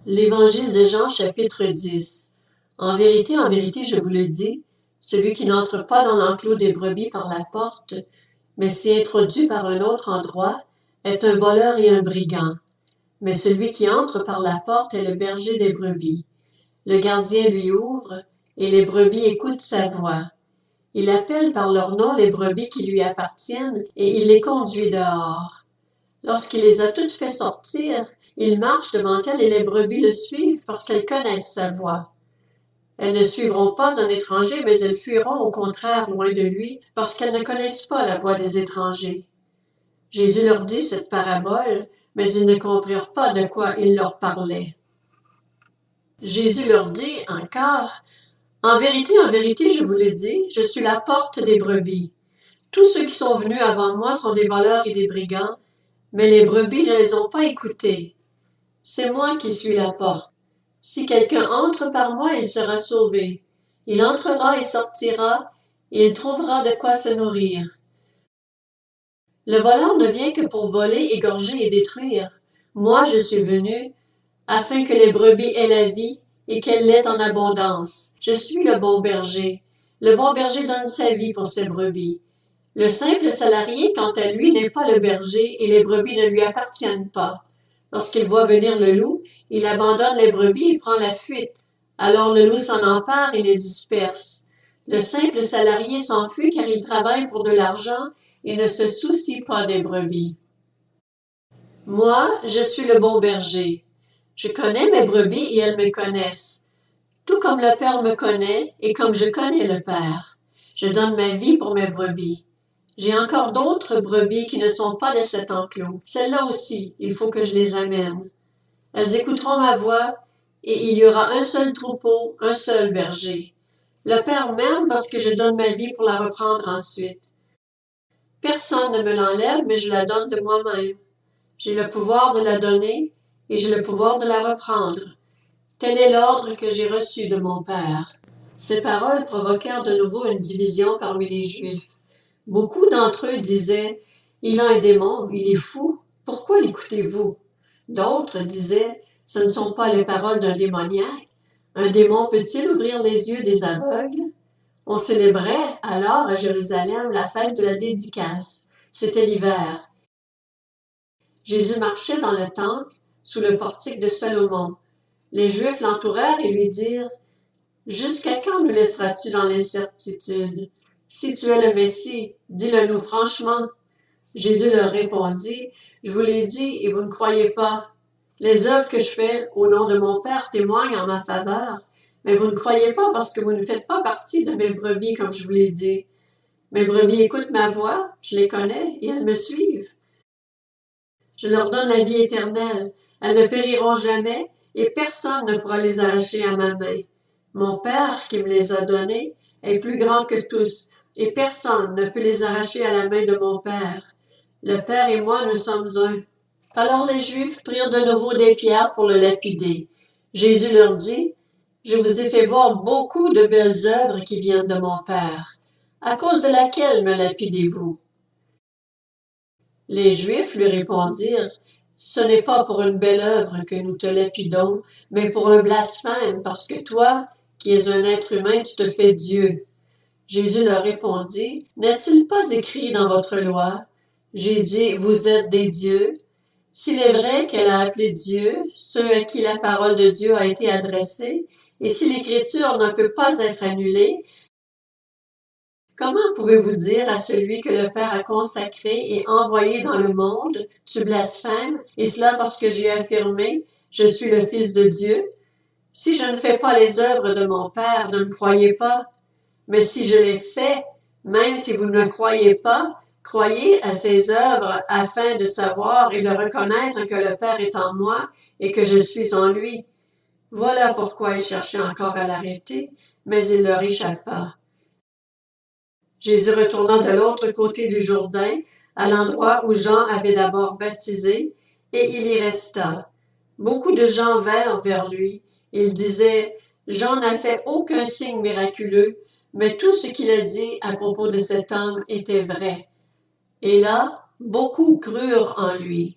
L'Évangile de Jean, chapitre 10. En vérité, je vous le dis, celui qui n'entre pas dans l'enclos des brebis par la porte, mais s'y introduit par un autre endroit, est un voleur et un brigand. Mais celui qui entre par la porte est le berger des brebis. Le gardien lui ouvre, et les brebis écoutent sa voix. Il appelle par leur nom les brebis qui lui appartiennent, et il les conduit dehors. Lorsqu'il les a toutes fait sortir, il marche devant elles et les brebis le suivent parce qu'elles connaissent sa voix. Elles ne suivront pas un étranger, mais elles fuiront au contraire loin de lui parce qu'elles ne connaissent pas la voix des étrangers. Jésus leur dit cette parabole, mais ils ne comprirent pas de quoi il leur parlait. Jésus leur dit encore, en vérité, je vous le dis, je suis la porte des brebis. Tous ceux qui sont venus avant moi sont des voleurs et des brigands, mais les brebis ne les ont pas écoutés. C'est moi qui suis la porte. Si quelqu'un entre par moi, il sera sauvé. Il entrera et sortira, et il trouvera de quoi se nourrir. Le voleur ne vient que pour voler, égorger et détruire. Moi, je suis venu afin que les brebis aient la vie et qu'elle l'ait en abondance. Je suis le bon berger. Le bon berger donne sa vie pour ses brebis. Le simple salarié, quant à lui, n'est pas le berger et les brebis ne lui appartiennent pas. Lorsqu'il voit venir le loup, il abandonne les brebis et prend la fuite. Alors le loup s'en empare et les disperse. Le simple salarié s'enfuit car il travaille pour de l'argent et ne se soucie pas des brebis. Moi, je suis le bon berger. Je connais mes brebis et elles me connaissent. Tout comme le Père me connaît et comme je connais le Père. Je donne ma vie pour mes brebis. J'ai encore d'autres brebis qui ne sont pas de cet enclos. Celles-là aussi, il faut que je les amène. Elles écouteront ma voix, et il y aura un seul troupeau, un seul berger. Le Père m'aime parce que je donne ma vie pour la reprendre ensuite. Personne ne me l'enlève, mais je la donne de moi-même. J'ai le pouvoir de la donner, et j'ai le pouvoir de la reprendre. Tel est l'ordre que j'ai reçu de mon Père. Ces paroles provoquèrent de nouveau une division parmi les Juifs. Beaucoup d'entre eux disaient « Il a un démon, il est fou, pourquoi l'écoutez-vous » D'autres disaient « Ce ne sont pas les paroles d'un démoniaque. Un démon peut-il ouvrir les yeux des aveugles » On célébrait alors à Jérusalem la fête de la dédicace. C'était l'hiver. Jésus marchait dans le temple, sous le portique de Salomon. Les Juifs l'entourèrent et lui dirent « Jusqu'à quand nous laisseras-tu dans l'incertitude ? Si tu es le Messie, dis-le-nous franchement. » Jésus leur répondit, « Je vous l'ai dit et vous ne croyez pas. Les œuvres que je fais au nom de mon Père témoignent en ma faveur, mais vous ne croyez pas parce que vous ne faites pas partie de mes brebis comme je vous l'ai dit. Mes brebis écoutent ma voix, je les connais et elles me suivent. Je leur donne la vie éternelle, elles ne périront jamais et personne ne pourra les arracher à ma main. Mon Père qui me les a donnés est plus grand que tous, et personne ne peut les arracher à la main de mon Père. Le Père et moi, nous sommes un. » Alors les Juifs prirent de nouveau des pierres pour le lapider. Jésus leur dit, « Je vous ai fait voir beaucoup de belles œuvres qui viennent de mon Père. À cause de laquelle me lapidez-vous? » Les Juifs lui répondirent, « Ce n'est pas pour une belle œuvre que nous te lapidons, mais pour un blasphème, parce que toi, qui es un être humain, tu te fais Dieu. » Jésus leur répondit, « N'est-il pas écrit dans votre loi? J'ai dit, vous êtes des dieux. S'il est vrai qu'elle a appelé Dieu ceux à qui la parole de Dieu a été adressée, et si l'Écriture ne peut pas être annulée, comment pouvez-vous dire à celui que le Père a consacré et envoyé dans le monde, tu blasphèmes, et cela parce que j'ai affirmé, je suis le Fils de Dieu? Si je ne fais pas les œuvres de mon Père, ne me croyez pas. Mais si je les fais, même si vous ne me croyez pas, croyez à ces œuvres afin de savoir et de reconnaître que le Père est en moi et que je suis en lui. Voilà pourquoi il cherchait encore à l'arrêter, mais il leur échappa. Jésus retourna de l'autre côté du Jourdain, à l'endroit où Jean avait d'abord baptisé, et il y resta. Beaucoup de gens vinrent vers lui. Ils disaient, « Jean n'a fait aucun signe miraculeux, mais tout ce qu'il a dit à propos de cet homme était vrai. » Et là, beaucoup crurent en lui.